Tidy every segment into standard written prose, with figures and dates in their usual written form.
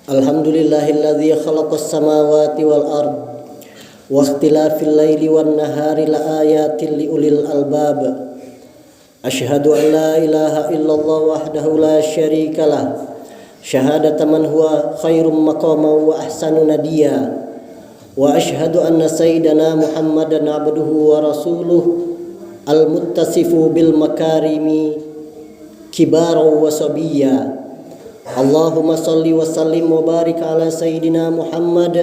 Alhamdulillahilladzi khalaqas samawati wal ard wa ikhtilafil laili wan nahari laayatin liulil albab. Asyhadu an la ilaha illallah wahdahu la syarikalah syahadata man huwa khairum maqama wa ahsanu nadiya. Wa asyhadu anna sayyidana Muhammadan abduhu wa rasuluh al-muttasifu bil makarimi kibara wa sabiyya. Allahumma salli wa sallim wa barik ala sayyidina Muhammad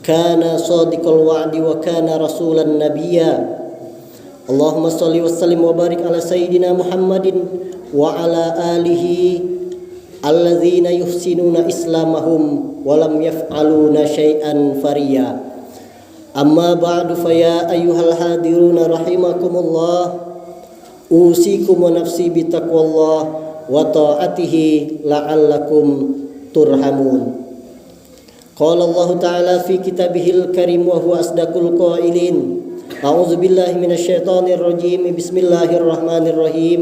kana sadiqal wa'di wa kana rasulan nabiyya. Allahumma salli wa sallim wa barik ala sayyidina Muhammadin wa ala alihi alladzina yuhsinuna islamahum wa lam yaf'aluna syai'an fariya. Amma ba'du fa ya ayyuhal hadiruna rahimakumullah, usikum wa nafsi bitaqwallah wa ta'atihi la'allakum turhamun. Qala Allah Ta'ala fi kitabihil karim wa huwa asdaqul qailin. A'udzu billahi minasyaitonir rajim. Bismillahirrahmanirrahim.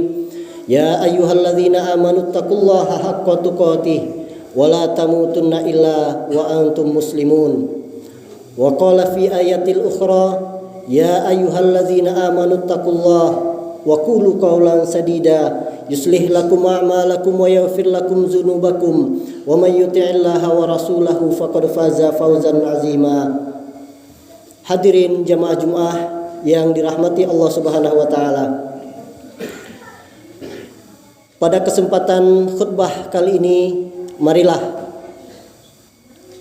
Ya ayyuhalladzina amanu taqullaha haqqa tuqatih wa la tamutunna illa wa antum muslimun. Wa qala fi ayatil ukhra, ya ayyuhalladzina amanu taqullaha wa qulu qawlan sadida yuslih lakum a'malakum wa yaghfir lakum dzunubakum wa may yuti'illaha wa rasulahu faqad faza fawzan 'azima. Hadirin jamaah Jumat yang dirahmati Allah Subhanahu wa taala. Pada kesempatan khutbah kali ini, marilah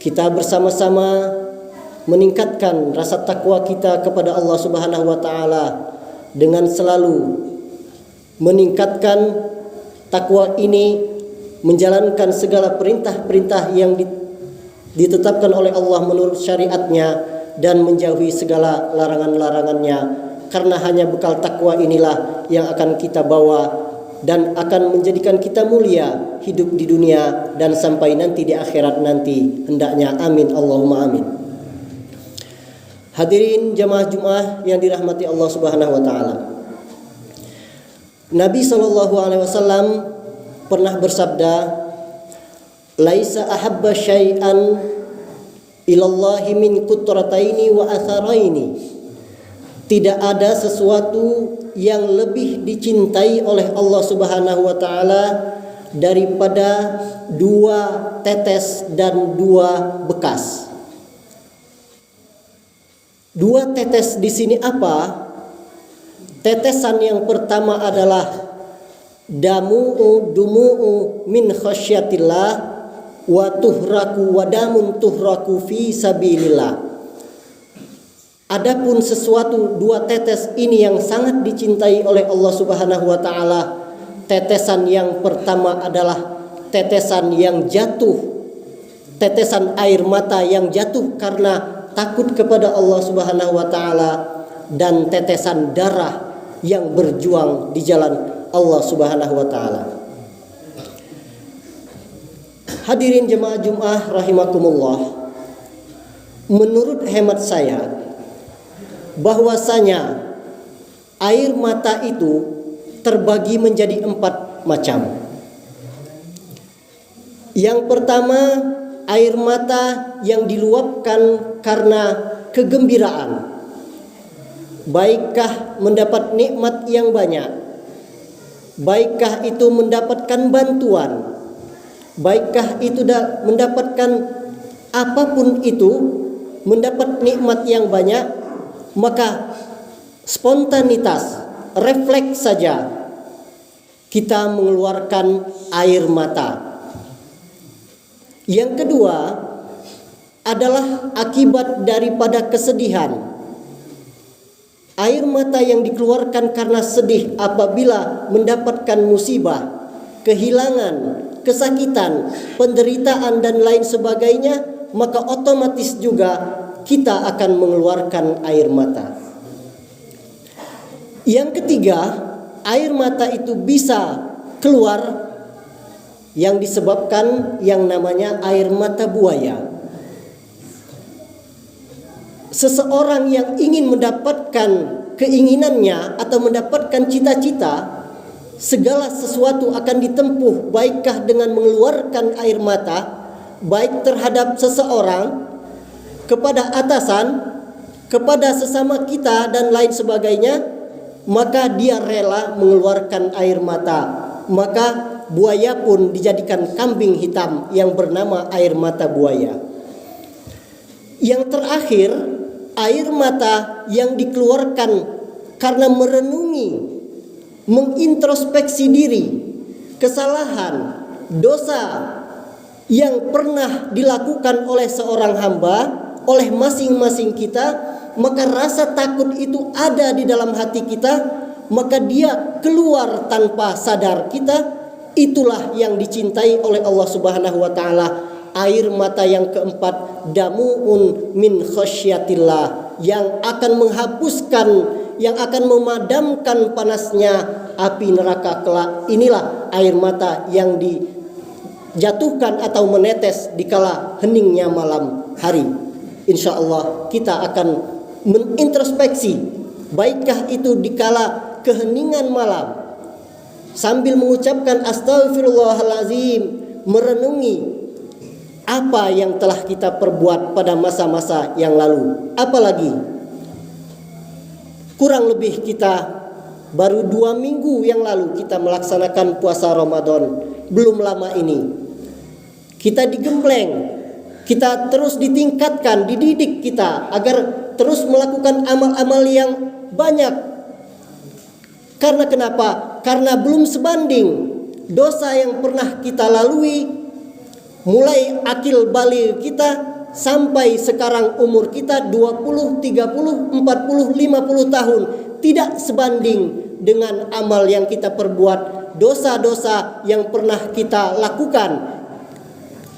kita bersama-sama meningkatkan rasa takwa kita kepada Allah Subhanahu wa taala dengan selalu meningkatkan takwa ini, menjalankan segala perintah-perintah yang ditetapkan oleh Allah menurut syariatnya dan menjauhi segala larangan-larangannya, karena hanya bekal takwa inilah yang akan kita bawa dan akan menjadikan kita mulia hidup di dunia dan sampai nanti di akhirat nanti hendaknya. Amin Allahumma amin. Hadirin jamaah Jumat yang dirahmati Allah Subhanahu wa taala. Nabi SAW pernah bersabda, laisa ahabba syai'an ilallahi min kutrataini wa atharaini. Tidak ada sesuatu yang lebih dicintai oleh Allah Subhanahu wa taala daripada dua tetes dan dua bekas. Dua tetes di sini apa? Tetesan yang pertama adalah dumu'u min khasyatillah wa tuhraku wa damun tuhraku fi sabilillah. Adapun sesuatu dua tetes ini yang sangat dicintai oleh Allah Subhanahu wa taala. Tetesan yang pertama adalah tetesan yang jatuh, tetesan air mata yang jatuh karena takut kepada Allah Subhanahu wa taala, dan tetesan darah yang berjuang di jalan Allah Subhanahu wa taala. Hadirin jemaah Jumat rahimakumullah, menurut hemat saya bahwasanya air mata itu terbagi menjadi 4 macam. Yang pertama, air mata yang diluapkan karena kegembiraan. Baikkah mendapat nikmat yang banyak, baikkah itu mendapatkan bantuan, baikkah itu mendapatkan apapun itu, mendapat nikmat yang banyak, maka spontanitas, refleks saja kita mengeluarkan air mata. Yang kedua adalah akibat daripada kesedihan. Air mata yang dikeluarkan karena sedih apabila mendapatkan musibah, kehilangan, kesakitan, penderitaan dan lain sebagainya, maka otomatis juga kita akan mengeluarkan air mata. Yang ketiga, air mata itu bisa keluar yang disebabkan yang namanya air mata buaya. Seseorang yang ingin mendapatkan keinginannya atau mendapatkan cita-cita, segala sesuatu akan ditempuh, baikkah dengan mengeluarkan air mata, baik terhadap seseorang, kepada atasan, kepada sesama kita dan lain sebagainya, maka dia rela mengeluarkan air mata. Maka buaya pun dijadikan kambing hitam yang bernama air mata buaya. Yang terakhir, air mata yang dikeluarkan karena merenungi, mengintrospeksi diri, kesalahan, dosa yang pernah dilakukan oleh seorang hamba, oleh masing-masing kita, maka rasa takut itu ada di dalam hati kita, maka dia keluar tanpa sadar kita. Itulah yang dicintai oleh Allah Subhanahu wa taala. Air mata yang keempat, damuun min khasyatillah, yang akan menghapuskan, yang akan memadamkan panasnya api neraka kelak. Inilah air mata yang dijatuhkan atau menetes di kala heningnya malam hari. Insya Allah kita akan menintrospeksi, baikkah itu di kala keheningan malam, sambil mengucapkan astagfirullahalazim, merenungi apa yang telah kita perbuat pada masa-masa yang lalu. Apalagi kurang lebih kita baru 2 minggu yang lalu kita melaksanakan puasa Ramadan. Belum lama ini kita digembleng, kita terus ditingkatkan, dididik kita agar terus melakukan amal-amal yang banyak. Karena kenapa? Karena belum sebanding dosa yang pernah kita lalui mulai akil balik kita sampai sekarang umur kita 20, 30, 40, 50 tahun, tidak sebanding dengan amal yang kita perbuat, dosa-dosa yang pernah kita lakukan,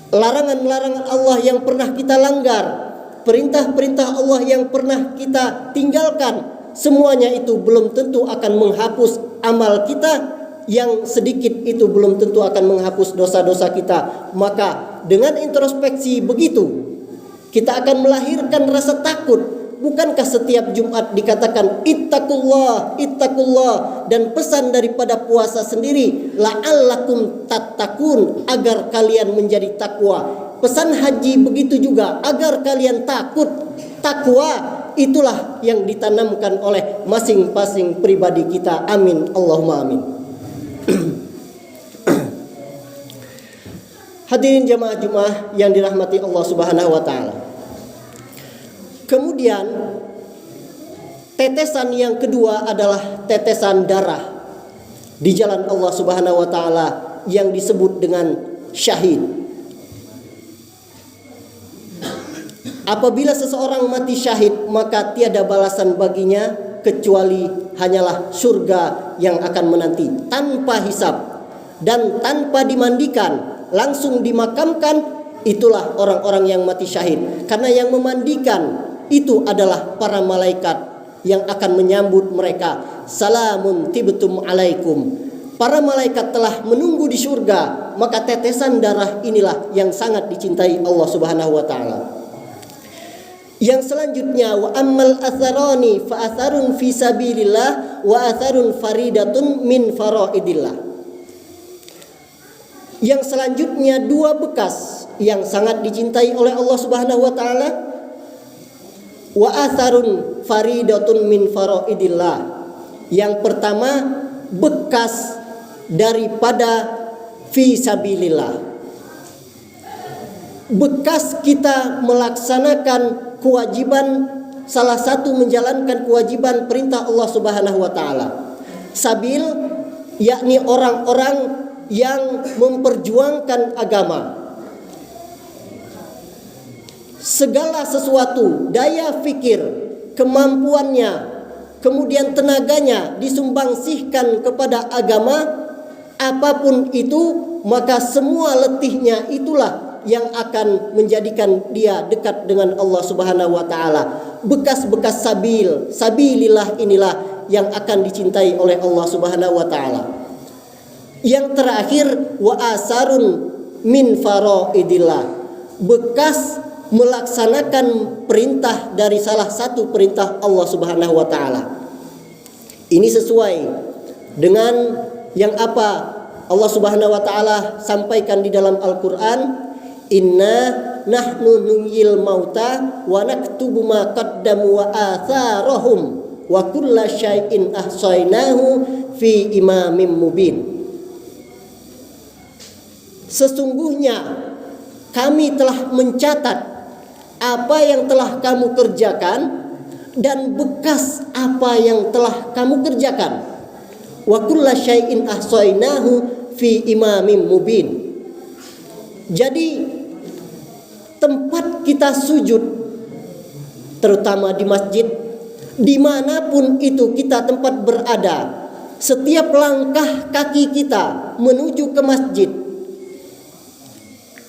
larangan-larangan Allah yang pernah kita langgar, perintah-perintah Allah yang pernah kita tinggalkan. Semuanya itu belum tentu akan menghapus amal kita. Yang sedikit itu belum tentu akan menghapus dosa-dosa kita. Maka dengan introspeksi begitu, kita akan melahirkan rasa takut. Bukankah setiap Jumat dikatakan ittaqullah, ittaqullah, dan pesan daripada puasa sendiri la'allakum tattaqun, agar kalian menjadi takwa. Pesan haji begitu juga, agar kalian takut. Takwa itulah yang ditanamkan oleh masing-masing pribadi kita. Amin, Allahumma amin. Hadirin jamaah Jumat yang dirahmati Allah Subhanahu wa taala. Kemudian tetesan yang kedua adalah tetesan darah di jalan Allah Subhanahu wa taala yang disebut dengan syahid. Apabila seseorang mati syahid, maka tiada balasan baginya kecuali hanyalah surga yang akan menanti, tanpa hisab dan tanpa dimandikan, langsung dimakamkan. Itulah orang-orang yang mati syahid. Karena yang memandikan itu adalah para malaikat yang akan menyambut mereka. Salamun tibtum alaikum. Para malaikat telah menunggu di surga. Maka tetesan darah inilah yang sangat dicintai Allah Subhanahu wa taala. Yang selanjutnya, wa ammal atharani fa atharun fi sabilillah wa atharun faridatun min faraidillah. Yang selanjutnya, 2 bekas yang sangat dicintai oleh Allah Subhanahu wa taala. Wa atharun faridatun min faraidillah. Yang pertama, bekas daripada fi sabilillah. Bekas kita melaksanakan kewajiban, salah satu menjalankan kewajiban perintah Allah Subhanahu wa taala. Sabil yakni orang-orang yang memperjuangkan agama. segala sesuatu, daya fikir, kemampuannya, kemudian tenaganya disumbangsihkan kepada agama, apapun itu, maka semua letihnya itulah yang akan menjadikan dia dekat dengan Allah Subhanahu wa taala. Bekas-bekas sabilillah inilah yang akan dicintai oleh Allah Subhanahu wa taala. Yang terakhir, wa asarun min faraidillah, bekas melaksanakan perintah dari salah satu perintah Allah Subhanahu wa taala. Ini sesuai dengan yang apa Allah Subhanahu wa taala sampaikan di dalam Al-Qur'an, inna nahnu nuhyil mauta wa naktubu ma qaddamu wa atharahum wa kulla syai'in ahsaynahu fi imamin mubin. Sesungguhnya kami telah mencatat apa yang telah kamu kerjakan dan bekas apa yang telah kamu kerjakan. Wa kulla syai'in ahsaynahu fi imamin mubin. Jadi tempat kita sujud, terutama di masjid, dimanapun itu kita tempat berada, setiap langkah kaki kita menuju ke masjid,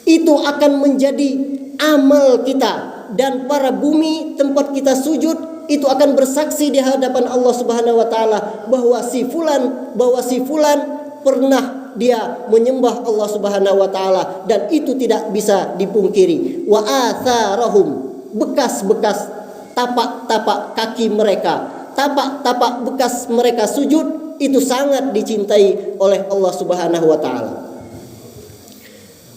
itu akan menjadi amal kita. Dan para bumi tempat kita sujud itu akan bersaksi di hadapan Allah Subhanahu wa taala bahwa si fulan pernah dia menyembah Allah Subhanahu wa taala, dan itu tidak bisa dipungkiri. Wa atharahum, bekas-bekas tapak-tapak kaki mereka, tapak-tapak bekas mereka sujud, itu sangat dicintai oleh Allah Subhanahu wa taala.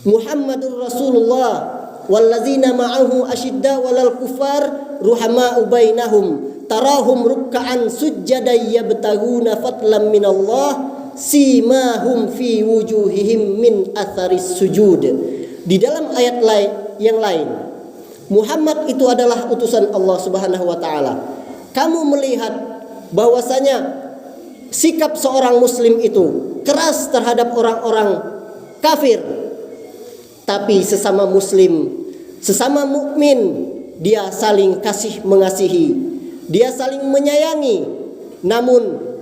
Muhammadur Rasulullah wallazina ma'ahu asyidda walal kufar ruhama'u bainahum tarahum ruk'an sujjadan yabtaguna fadlan minallah simahum fi wujuhihim min atharis sujud. Di dalam ayat yang lain, Muhammad itu adalah utusan Allah Subhanahu wa taala. Kamu melihat bahwasanya sikap seorang muslim itu keras terhadap orang-orang kafir, tapi sesama muslim, sesama mukmin, dia saling kasih mengasihi, dia saling menyayangi. Namun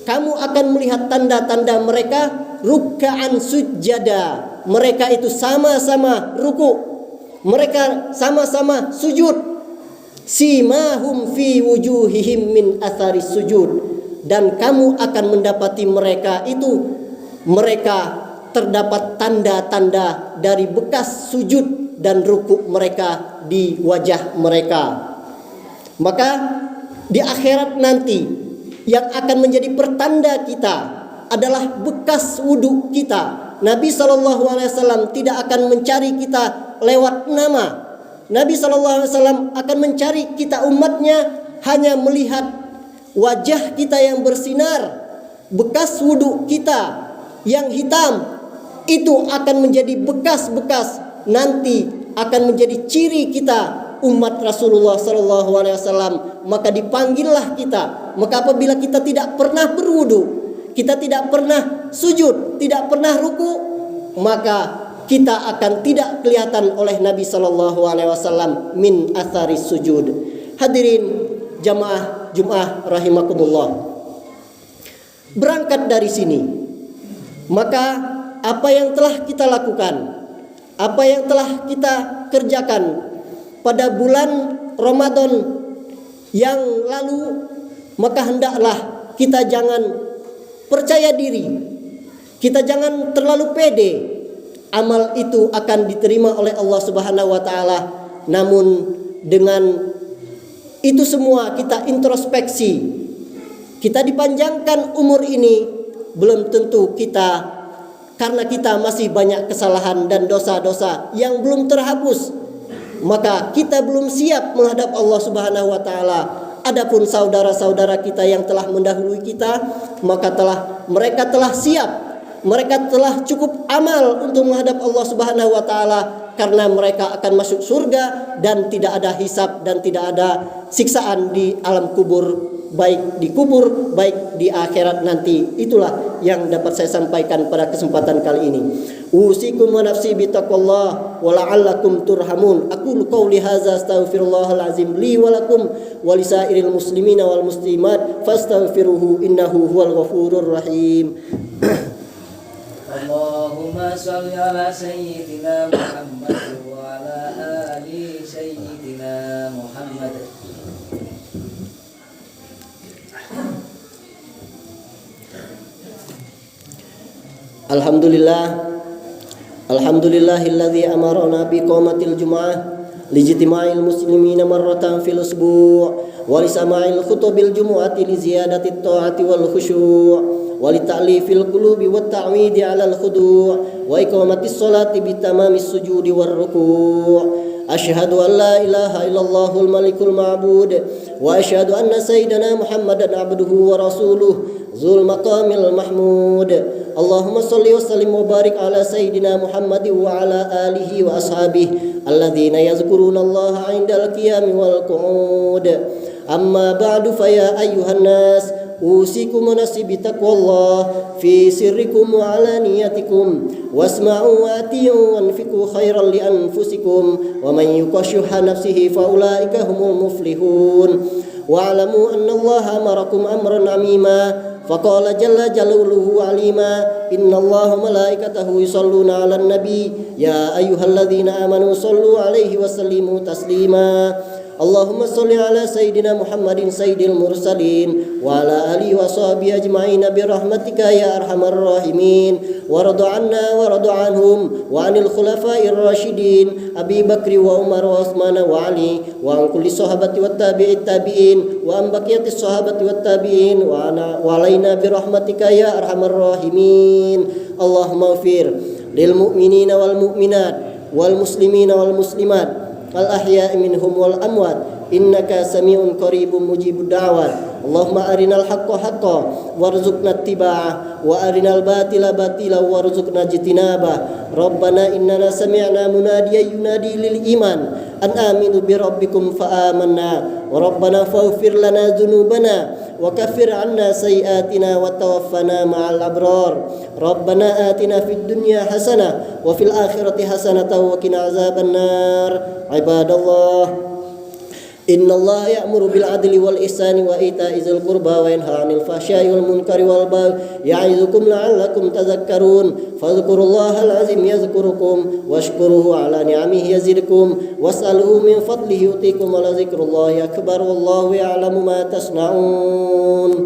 kamu akan melihat tanda-tanda mereka ruk'an sujjada. Mereka itu sama-sama ruku, mereka sama-sama sujud. Simahum fi wujuhihim min atharis sujud. Dan kamu akan mendapati mereka itu, mereka terdapat tanda-tanda dari bekas sujud dan ruku mereka di wajah mereka. Maka di akhirat nanti yang akan menjadi pertanda kita adalah bekas wudhu kita. Nabi SAW tidak akan mencari kita lewat nama. Nabi SAW akan mencari kita umatnya hanya melihat wajah kita yang bersinar. Bekas wudhu kita yang hitam itu akan menjadi bekas-bekas, nanti akan menjadi ciri kita umat Rasulullah SAW. Maka dipanggillah kita. Maka apabila kita tidak pernah berwudu, kita tidak pernah sujud, tidak pernah ruku, maka kita akan tidak kelihatan oleh Nabi SAW min atharis sujud. Hadirin jamaah Jum'ah rahimakumullah. Berangkat dari sini, maka apa yang telah kita lakukan, apa yang telah kita kerjakan pada bulan Ramadan yang lalu, maka hendaklah kita jangan percaya diri, kita jangan terlalu pede. Amal itu akan diterima oleh Allah Subhanahu wa taala. Namun dengan itu semua kita introspeksi, kita dipanjangkan umur ini, belum tentu kita, karena kita masih banyak kesalahan dan dosa-dosa yang belum terhapus, maka kita belum siap menghadap Allah Subhanahu wa taala. Adapun saudara-saudara kita yang telah mendahului kita, maka mereka telah siap, mereka telah cukup amal untuk menghadap Allah Subhanahu wa taala, karena mereka akan masuk surga dan tidak ada hisab dan tidak ada siksaan di alam kubur baik di kubur, baik di akhirat nanti. Itulah yang dapat saya sampaikan pada kesempatan kali ini. Usikum wa nafsi bitaqwallah wa la'allakum turhamun. Aqulu qawli hadza astaghfirullahal azim li wa lakum wa lisairil muslimina wal muslimat fastaghfiruhu innahu huwal ghafurur rahim. Allahumma shalli ala sayyidina Muhammad wa ala ali sayyidina Muhammad. Alhamdulillahilladzi amarna biqamatil jumu'ah lijtima'il muslimina marratan fil usbu' wa lisama'il khutubil jumu'ati li ziyadatit ta'ati wal khusyu' wa li ta'lifil qulubi wat ta'widi 'alal khudu' wa iqamatis sholati bitamamis sujudi war ruku'. Asyhadu an la ilaha illallahul malikul ma'bud wa asyhadu anna sayyidana Muhammadan abduhu wa rasuluh zul maqamil mahmud. Allahumma salli wa sallim wa barik ala sayyidina Muhammad wa ala alihi wa ashabihi alladzina yazkuruna Allah 'indal qiyami wal qu'ud. Amma ba'du fa ya ayyuhan nas usikum wa nafsi bitaqwallah fi sirrikum wa alaniyatikum wasma'u wa ati'u wanfiqu khairan li anfusikum wa man yuqashuha nafsihi fa ulaika humul muflihun. Wa'lamu anna Allah amarakum amran 'amima faqala jalla jalaluhu 'alima innallaha malaikatahu yusholluna 'alan nabi ya ayyuhalladzina amanu shollu 'alaihi wa sallimu taslima. Allahumma sholli ala sayyidina Muhammadin sayyidil mursalin wa ala alihi wa sahbihi ajma'in bi rahmatika ya arhamar rahimin warḍa 'anna wa radu 'anhum wa 'anil khulafa'ir rasyidin Abi Bakri wa Umar wa Utsman wa Ali wa an kulli sahabati wat tabi'it tabi'in wa an baqiyatis sahabati wat tabi'in wa alaina bi rahmatika ya arhamar rahimin. Allahumma ighfir lil mu'minina wal mu'minat wal muslimina wal muslimat al ahya'i minhum wal amwat innaka sami'un qaribun mujibud da'wat. Allahumma arinal haqqa haqqan warzuqna ittiba'ah wa arinal batila batila warzuqna ijtinabah. Rabbana innana sami'na munadiyan yunadi lil iman an aminu bi rabbikum fa amanna wa rabbana faghfir lana dhunubana wa kaffir 'anna sayyi'atina wa tawaffana ma'al abrar. Rabbana atina fid dunya hasanah wa fil akhirati hasanatan wa qina azabannar. Ibadallah, innallaha ya'muru bil 'adli wal ihsani wa ita'i dzil qurba wa yanha 'anil fahsya'i wal munkari wal baghi ya'izukum la'allakum tadhakkarun. Fadhkurullahal 'azim yadhkurukum washkuruhu 'ala ni'amihi yazidkum was'aluhu min fadlihi yu'tikum wa la dzikrullahi akbar wallahu ya'lamu ma tasna'un.